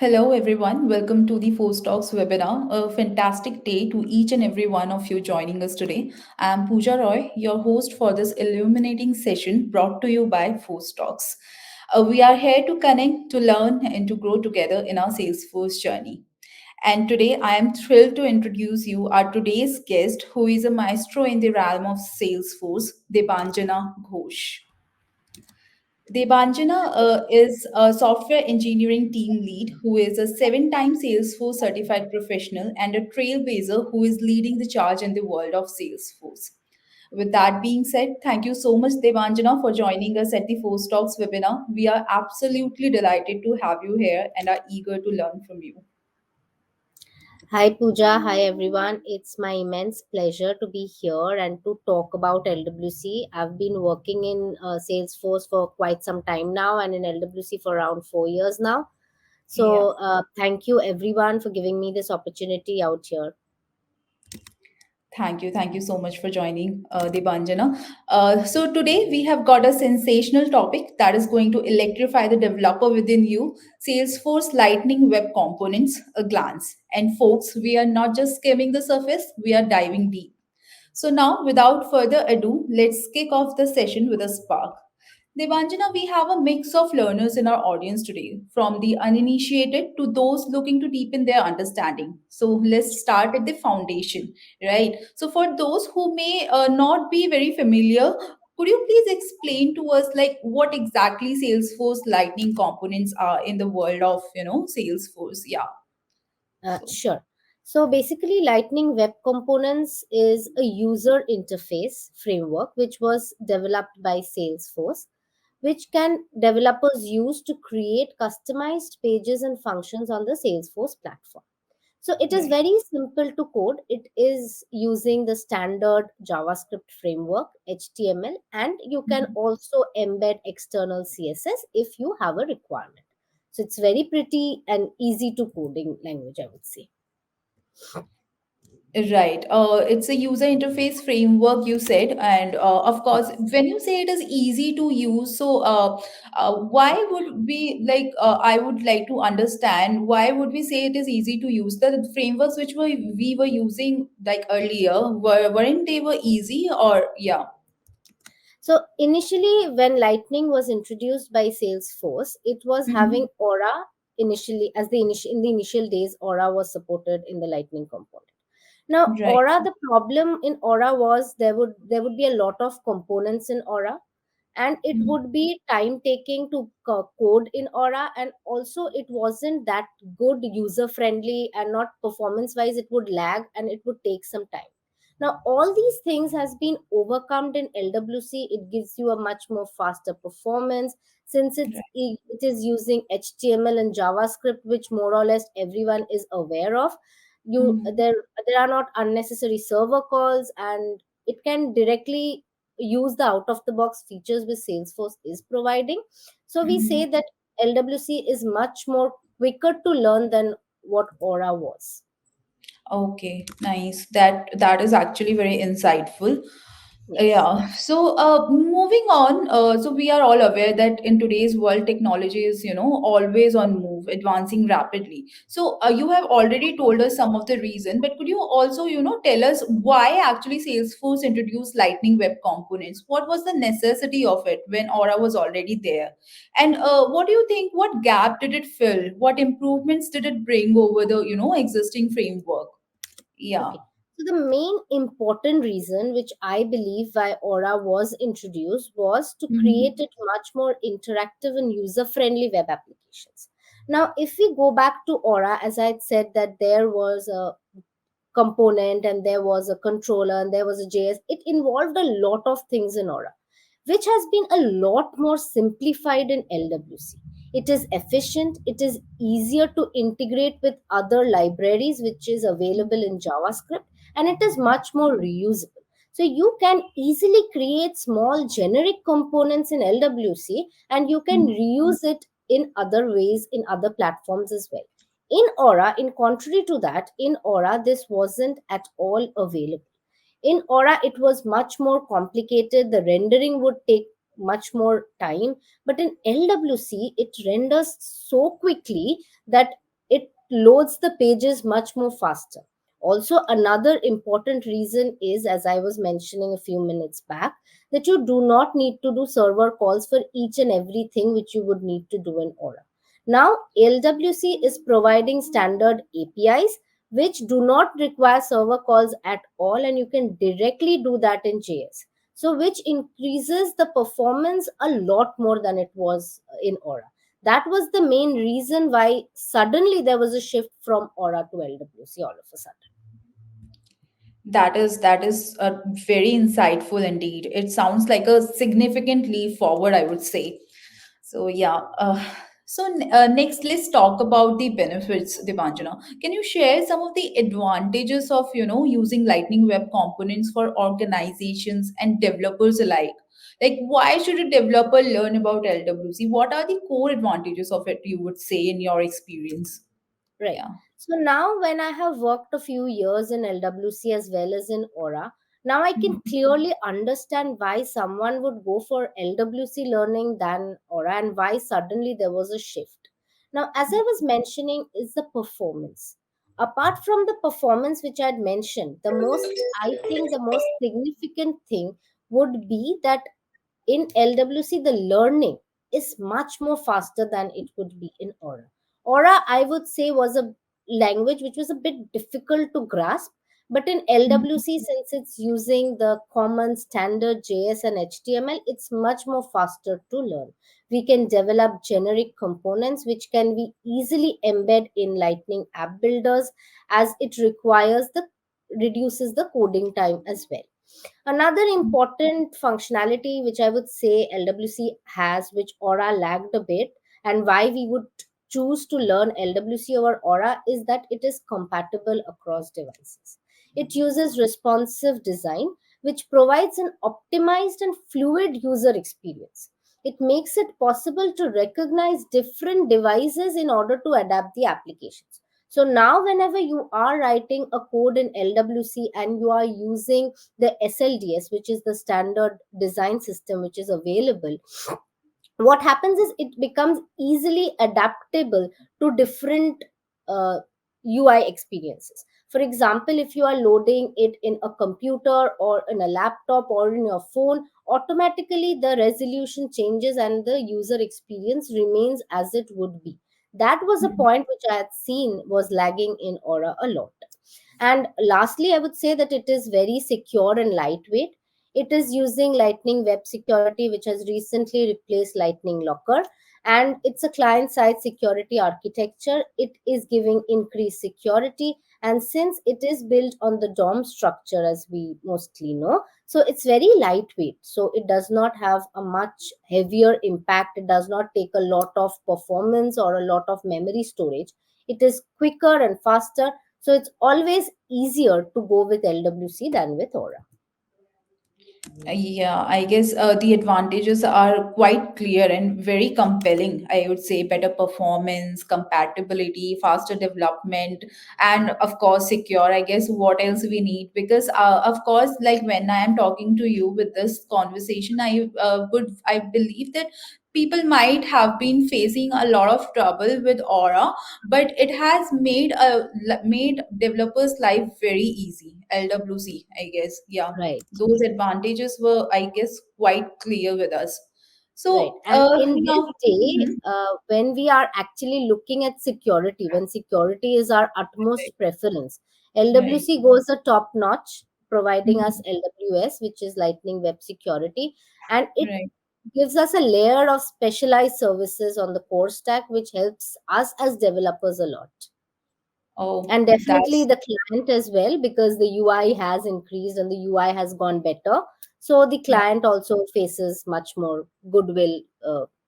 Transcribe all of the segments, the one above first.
Hello, everyone. Welcome to the Force Talks webinar. A fantastic day to each and every one of you joining us today. I'm Pooja Roy, your host for this illuminating session brought to you by Force Talks. We are here to connect, to learn, and to grow together in our Salesforce journey. And today, I am thrilled to introduce you our today's guest, who is a maestro in the realm of Salesforce, Debanjana Ghosh. Debanjana is a software engineering team lead who is a seven-time Salesforce certified professional and a trailblazer who is leading the charge in the world of Salesforce. With that being said, thank you so much, Debanjana, for joining us at the Force Talks webinar. We are absolutely delighted to have you here and are eager to learn from you. Hi Pooja, hi everyone. It's my immense pleasure to be here and to talk about LWC. I've been working in Salesforce for quite some time now and in LWC for around 4 years now. Yeah. Thank you everyone for giving me this opportunity out here. Thank you. Thank you so much for joining, Debanjana. So, today we have got a sensational topic that is going to electrify the developer within you Salesforce Lightning Web Components, a glance. And, folks, we are not just skimming the surface, we are diving deep. So, now without further ado, let's kick off the session with a spark. Devanjana, we have a mix of learners in our audience today, from the uninitiated to those looking to deepen their understanding. So let's start at the foundation, right? So for those who may not be very familiar, could you please explain to us like what exactly Salesforce Lightning components are in the world of Salesforce? Yeah. So Sure. So basically, Lightning Web Components is a user interface framework which was developed by Salesforce, which can developers use to create customized pages and functions on the Salesforce platform. So it is right. very simple to code. It is using the standard JavaScript framework, HTML, and you can Mhm. also embed external CSS if you have a requirement. So it's very pretty and easy to coding language, I would say. Right. It's a user interface framework, you said. And of course, when you say it is easy to use, so why would we I would like to understand why would we say it is easy to use? The frameworks which we were using like earlier, weren't they were easy or yeah. So initially, when Lightning was introduced by Salesforce, it was having Mhm. Aura initially as in the initial days. Aura was supported in the Lightning component. Now, Right. Aura, the problem in Aura was there would be a lot of components in Aura, and it Mhm. would be time taking to code in Aura, and also it wasn't that good user friendly and not performance wise. It would lag and it would take some time. Now all these things has been overcome in LWC. It gives you a much more faster performance since it is using HTML and JavaScript, which more or less everyone is aware of. You Mhm. there are not unnecessary server calls, and it can directly use the out of the box features which Salesforce is providing. So we say Mhm. that LWC is much more quicker to learn than what Aura was. Okay, nice. That is actually very insightful. Yes. Yeah. So, moving on. So we are all aware that in today's world, technology is always on move, advancing rapidly. So, you have already told us some of the reason, but could you also tell us why actually Salesforce introduced Lightning Web Components? What was the necessity of it when Aura was already there? And what do you think? What gap did it fill? What improvements did it bring over the existing framework? Yeah. Okay. So the main important reason which I believe why Aura was introduced was to create Mhm. it much more interactive and user friendly web applications. Now, if we go back to Aura, as I had said that there was a component and there was a controller and there was a JS, it involved a lot of things in Aura, which has been a lot more simplified in LWC. It is efficient, it is easier to integrate with other libraries, which is available in JavaScript, and it is much more reusable. So you can easily create small generic components in LWC and you can Mhm. reuse it in other ways in other platforms as well. In Aura, in contrary to that, in Aura, this wasn't at all available. In Aura, it was much more complicated. The rendering would take much more time. But in LWC, it renders so quickly that loads the pages much more faster. Also, another important reason is, as I was mentioning a few minutes back, that you do not need to do server calls for each and everything which you would need to do in Aura. Now, LWC is providing standard APIs which do not require server calls at all, and you can directly do that in JS. So, which increases the performance a lot more than it was in Aura. That was the main reason why suddenly there was a shift from Aura to LWC all of a sudden. That is very insightful indeed. It sounds like a significant leap forward, I would say. So yeah. Next, let's talk about the benefits, Devanjana. Can you share some of the advantages of using Lightning Web Components for organizations and developers alike? Like, why should a developer learn about LWC? What are the core advantages of it? You would say in your experience. Right. Yeah. So now, when I have worked a few years in LWC as well as in Aura, now I can Mhm. clearly understand why someone would go for LWC learning than Aura, and why suddenly there was a shift. Now, as I was mentioning, is the performance. Apart from the performance which I had mentioned, I think the most significant thing would be that in LWC, the learning is much more faster than it would be in Aura. Aura, I would say, was a language which was a bit difficult to grasp, but in Mhm. LWC, since it's using the common standard JS and HTML, it's much more faster to learn. We can develop generic components which can be easily embed in Lightning app builders, as it reduces the coding time as well. Another important functionality which I would say LWC has, which Aura lacked a bit, and why we would choose to learn LWC over Aura, is that it is compatible across devices. It uses responsive design, which provides an optimized and fluid user experience. It makes it possible to recognize different devices in order to adapt the applications. So now, whenever you are writing a code in LWC and you are using the SLDS, which is the standard design system which is available, what happens is it becomes easily adaptable to different UI experiences. For example, if you are loading it in a computer or in a laptop or in your phone, automatically the resolution changes and the user experience remains as it would be. That was a Mhm. point which I had seen was lagging in Aura a lot. And lastly, I would say that it is very secure and lightweight. It is using Lightning Web Security, which has recently replaced Lightning Locker. And it's a client side security architecture. It is giving increased security. And since it is built on the DOM structure, as we mostly know, so it's very lightweight. So it does not have a much heavier impact. It does not take a lot of performance or a lot of memory storage. It is quicker and faster, so it's always easier to go with LWC than with Aura. Yeah, I guess the advantages are quite clear and very compelling. I would say better performance, compatibility, faster development, and of course, secure. I guess what else we need? Because, of course, like when I am talking to you with this conversation, I believe that people might have been facing a lot of trouble with Aura, but it has made developers' life very easy. LWC, I guess. Yeah, Right. those advantages were, I guess, quite clear with us. Right. So And in this now. day, Mhm. when we are actually looking at security, when security is our utmost preference, Right. LWC goes a top notch, providing us Mhm. LWS, which is Lightning Web Security, and it Right. gives us a layer of specialized services on the core stack, which helps us as developers a lot. Oh, And definitely that's the client as well, because the UI has increased and the UI has gone better, so the client also faces much more goodwill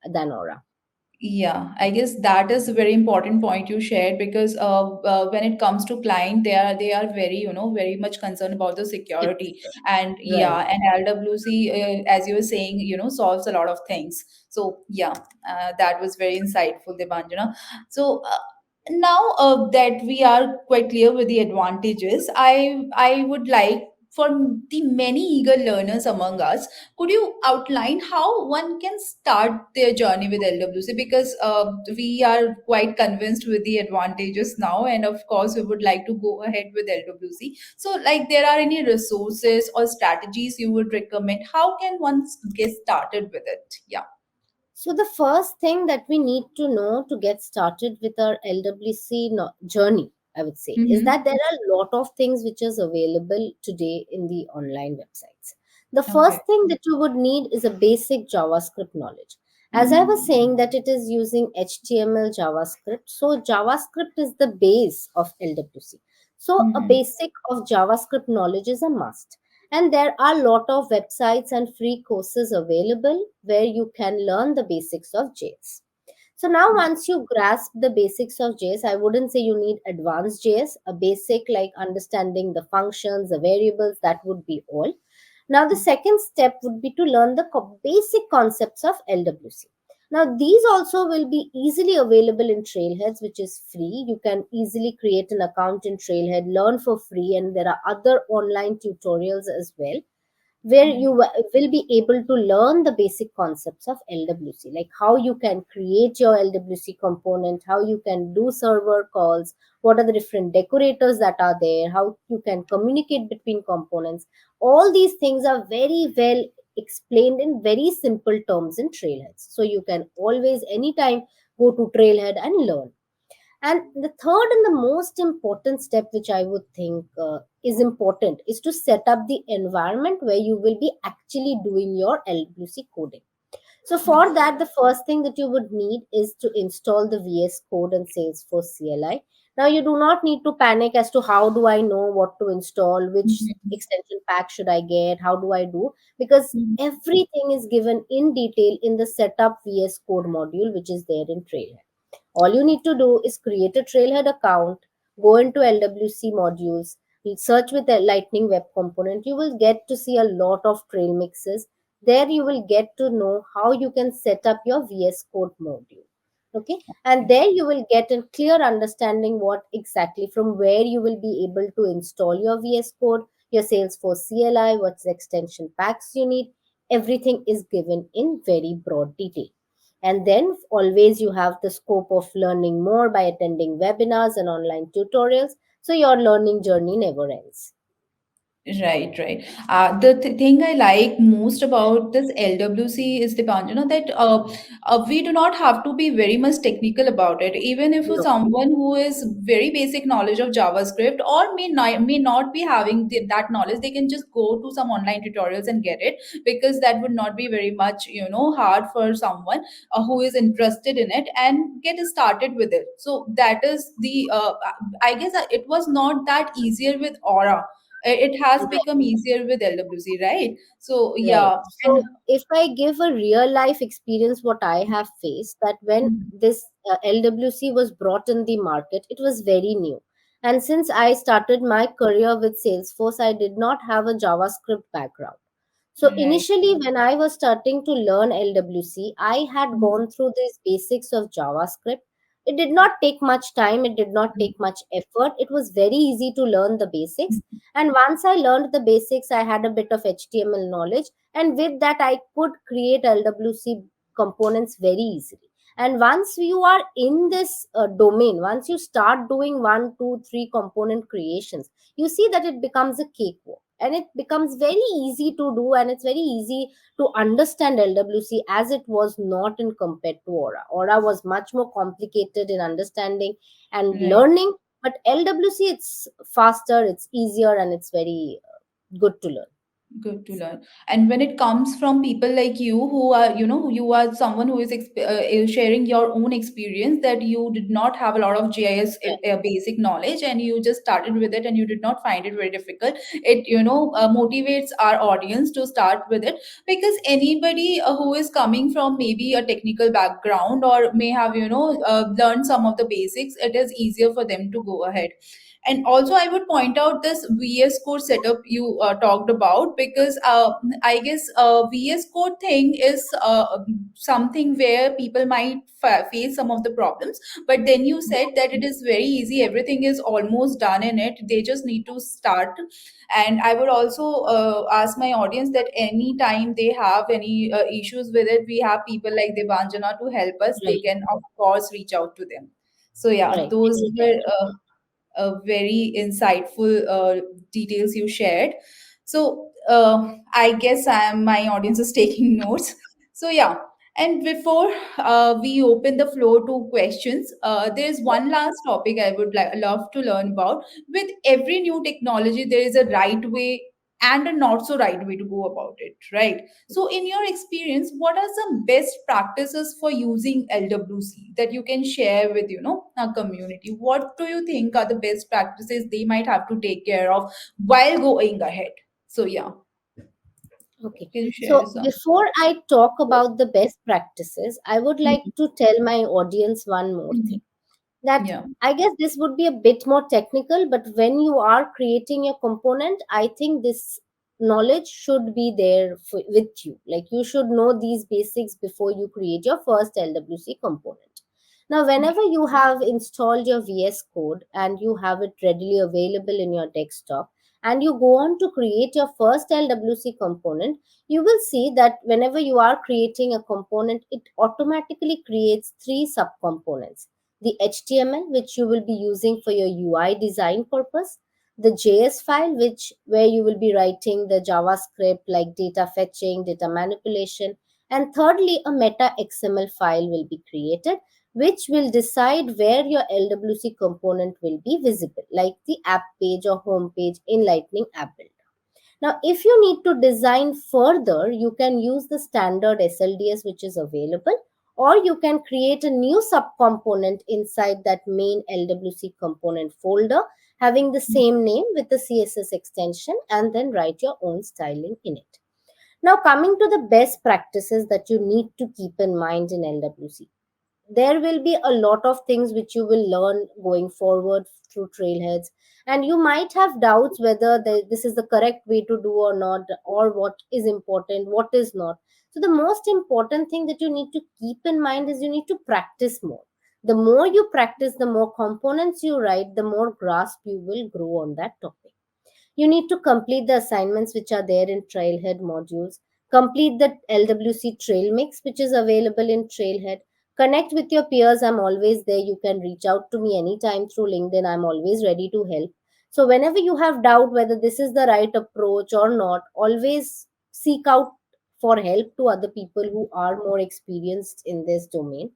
than Aura. Yeah, I guess that is a very important point you shared because when it comes to client, they are very very much concerned about the security, and Right. yeah, and LWC, as you were saying, solves a lot of things. So yeah, that was very insightful, Debanjana. So now that we are quite clear with the advantages, I would like for the many eager learners among us, could you outline how one can start their journey with LWC? Because we are quite convinced with the advantages now, and of course, we would like to go ahead with LWC. So, like, there are any resources or strategies you would recommend? How can one get started with it? Yeah. So the first thing that we need to know to get started with our LWC journey, I would say, is Mm-hmm. that there are a lot of things which is available today in the online websites. The Okay. first thing that you would need is a basic JavaScript knowledge. As I was saying that it is using HTML JavaScript, so JavaScript is the base of LWC. So a Mm-hmm. basic of JavaScript knowledge is a must, and there are a lot of websites and free courses available where you can learn the basics of JS. So now once you grasp the basics of JS, I wouldn't say you need advanced JS, a basic like understanding the functions, the variables, that would be all. Now the second step would be to learn the basic concepts of LWC. Now these also will be easily available in Trailheads, which is free. You can easily create an account in Trailhead, learn for free, and there are other online tutorials as well where you will be able to learn the basic concepts of LWC, like how you can create your LWC component, how you can do server calls, what are the different decorators that are there, how you can communicate between components. All these things are very well explained in very simple terms in Trailheads. So you can always, anytime, go to Trailhead and learn. And the third and the most important step, which I would think is important, is to set up the environment where you will be actually doing your LWC coding. So for that, the first thing that you would need is to install the VS Code and Salesforce CLI. Now you do not need to panic as to how do I know what to install, which Mm-hmm. extension pack should I get, how do I do, because everything is given in detail in the setup VS Code module, which is there in Trailhead. All you need to do is create a Trailhead account, go into LWC modules, search with the Lightning Web Component. You will get to see a lot of trail mixes. There you will get to know how you can set up your VS Code module. Okay, and there you will get a clear understanding what exactly from where you will be able to install your VS Code, your Salesforce CLI, what's the extension packs you need. Everything is given in very broad detail. And then always you have the scope of learning more by attending webinars and online tutorials. So your learning journey never ends. Right, right. The thing I like most about this LWC is the that we do not have to be very much technical about it. Even if No. someone who is very basic knowledge of JavaScript or may not be having that knowledge, they can just go to some online tutorials and get it, because that would not be very much hard for someone who is interested in it and get started with it. So that is the I guess it was not that easier with Aura. It has become easier with LWC, right? So Right. yeah, and So, if I give a real life experience, what I have faced, that when Mhm. this LWC was brought in the market, it was very new. And since I started my career with Salesforce, I did not have a JavaScript background. So Right. initially, when I was starting to learn LWC, I had gone through these basics of JavaScript. It did not take much time, it did not take much effort. It was very easy to learn the basics. And once I learned the basics, I had a bit of HTML knowledge. And with that, I could create LWC components very easily. And once you are in this domain, once you start doing one, two, three component creations, you see that it becomes a cakewalk and it becomes very easy to do, and it's very easy to understand LWC as it was not in compared to Aura. Aura was much more complicated in understanding and Right. learning, but LWC, it's faster, it's easier, and it's very good to learn. Good to learn. And when it comes from people like you, who are, you are someone who is sharing your own experience, that you did not have a lot of GIS basic knowledge and you just started with it and you did not find it very difficult. It, motivates our audience to start with it, because anybody who is coming from maybe a technical background or may have, learned some of the basics, it is easier for them to go ahead. And also I would point out this VS Code setup you talked about, because I guess VS Code thing is something where people might face some of the problems, but then you said that it is very easy, everything is almost done in it, they just need to start. And I would also ask my audience that anytime they have any issues with it, we have people like Devanjana to help us, they Right, can of course reach out to them. So yeah, right. those were very insightful details you shared. So I guess my audience is taking notes. So yeah, and before we open the floor to questions, there's one last topic I would love to learn about. With every new technology, there is a right way and a not so right way to go about it, right? So, in your experience, what are some best practices for using LWC that you can share with our community? What do you think are the best practices they might have to take care of while going ahead? So, yeah, Okay. can you share So some? before I talk about the best practices, I would like Mhm. to tell my audience one more thing. Mhm. That Yeah. I guess this would be a bit more technical, but when you are creating your component, I think this knowledge should be there with you. Like you should know these basics before you create your first LWC component. Now, whenever you have installed your VS Code and you have it readily available in your desktop, and you go on to create your first LWC component, you will see that whenever you are creating a component, it automatically creates three subcomponents: the HTML, which you will be using for your UI design purpose, the JS file, which where you will be writing the JavaScript like data fetching, data manipulation, and thirdly, a meta XML file will be created, which will decide where your LWC component will be visible, like the app page or home page in Lightning App Builder. Now, if you need to design further, you can use the standard SLDS which is available, or you can create a new subcomponent inside that main LWC component folder having the same name with the CSS extension, and then write your own styling in it. Now, coming to the best practices that you need to keep in mind in LWC, there will be a lot of things which you will learn going forward through trailheads, and you might have doubts whether this is the correct way to do or not, or what is important, what is not. So the most important thing that you need to keep in mind is you need to practice more. The more you practice, the more components you write, the more grasp you will grow on that topic. You need to complete the assignments which are there in Trailhead modules. Complete the LWC Trail Mix, which is available in Trailhead. Connect with your peers. I'm always there. You can reach out to me anytime through LinkedIn. I'm always ready to help. So, whenever you have doubt whether this is the right approach or not, always seek out for help to other people who are more experienced in this domain.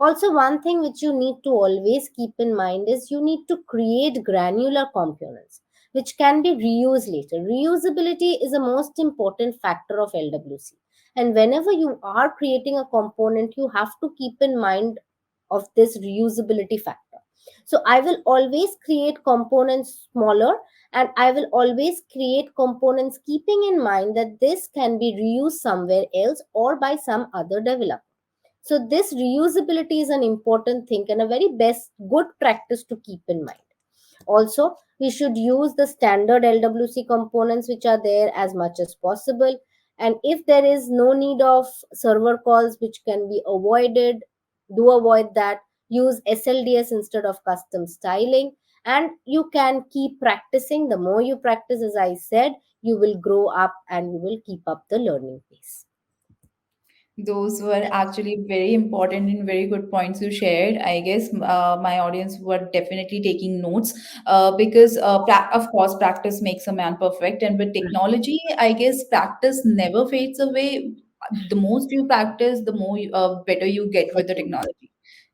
Also, one thing which you need to always keep in mind is you need to create granular components which can be reused later. Reusability is a most important factor of LWC. And whenever you are creating a component, you have to keep in mind of this reusability factor. So I will always create components smaller, and I will always create components keeping in mind that this can be reused somewhere else or by some other developer. So this reusability is an important thing and a very best good practice to keep in mind. Also, we should use the standard LWC components which are there as much as possible. And if there is no need of server calls which can be avoided, do avoid that. Use SLDS instead of custom styling. And you can keep practicing. The more you practice, as I said, you will grow up and you will keep up the learning pace. Those were actually very important and very good points you shared. I guess my audience were definitely taking notes because, of course, practice makes a man perfect. And with technology, I guess practice never fades away. The most you practice, the more better you get with the Better. technology,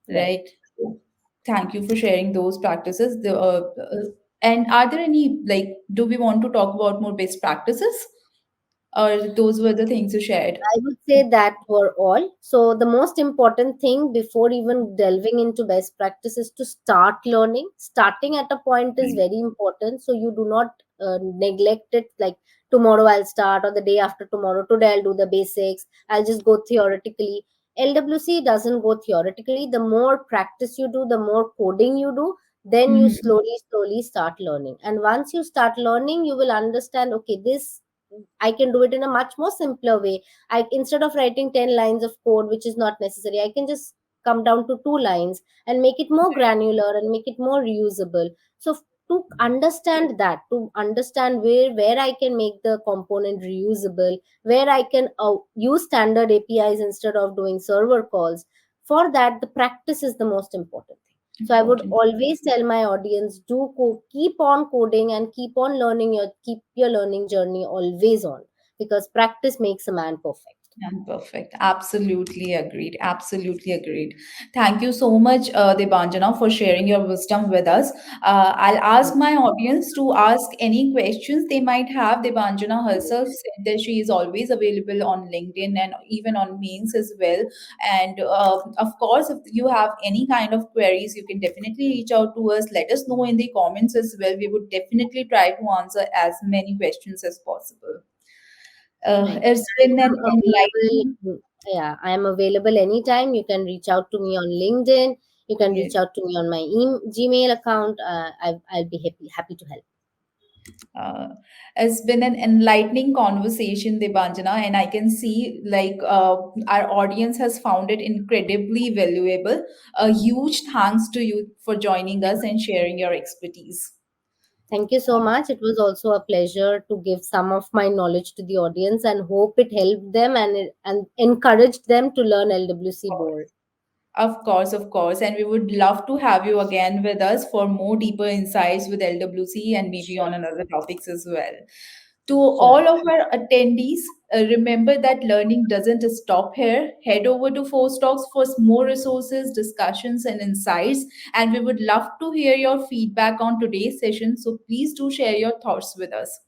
Right. right? So, thank you for sharing those practices. And are there any, like, do we want to talk about more best practices? Or those were the things you shared? I would say that were all. So the most important thing before even delving into best practice is to start learning. Starting at a point is very important. So you do not neglect it like tomorrow I'll start or the day after tomorrow. Today I'll do the basics. I'll just go theoretically. LWC doesn't go theoretically. The more practice you do, the more coding you do, then you Mhm. slowly start learning. And once you start learning, you will understand, okay, this I can do it in a much more simpler way. I, instead of writing 10 lines of code which is not necessary, I can just come down to 2 lines and make it more granular and make it more reusable. So to understand that, to understand where I can make the component reusable, where I can use standard APIs instead of doing server calls, for that the practice is the most important thing. So I would Important. always tell my audience, keep on coding and keep your learning journey always on, because practice makes a man perfect. And perfect. Absolutely agreed. Absolutely agreed. Thank you so much, Debanjana, for sharing your wisdom with us. I'll ask my audience to ask any questions they might have. Debanjana herself said that she is always available on LinkedIn and even on mails as well. And of course, if you have any kind of queries, you can definitely reach out to us. Let us know in the comments as well. We would definitely try to answer as many questions as possible. Right. It's I been an am available. enlightening. Yeah, I am available anytime. You can reach out to me on LinkedIn. You can Yes. reach out to me on my Gmail account. I'll be happy to help. Uh, it's been an enlightening conversation, Debanjana, and I can see like our audience has found it incredibly valuable. A huge thanks to you for joining us and sharing your expertise. Thank you so much. It was also a pleasure to give some of my knowledge to the audience, and hope it helped them and encouraged them to learn LWC more. Of course. And we would love to have you again with us for more deeper insights with LWC and maybe on Sure, another topics as well. To sure. all of our attendees, remember that learning doesn't stop here. Head over to Force Talks for more resources, discussions, and insights. And we would love to hear your feedback on today's session. So please do share your thoughts with us.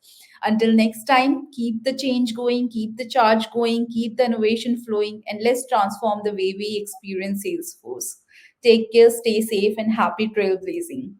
Until next time, keep the change going, keep the charge going, keep the innovation flowing, and let's transform the way we experience Salesforce. Take care, stay safe, and happy trailblazing.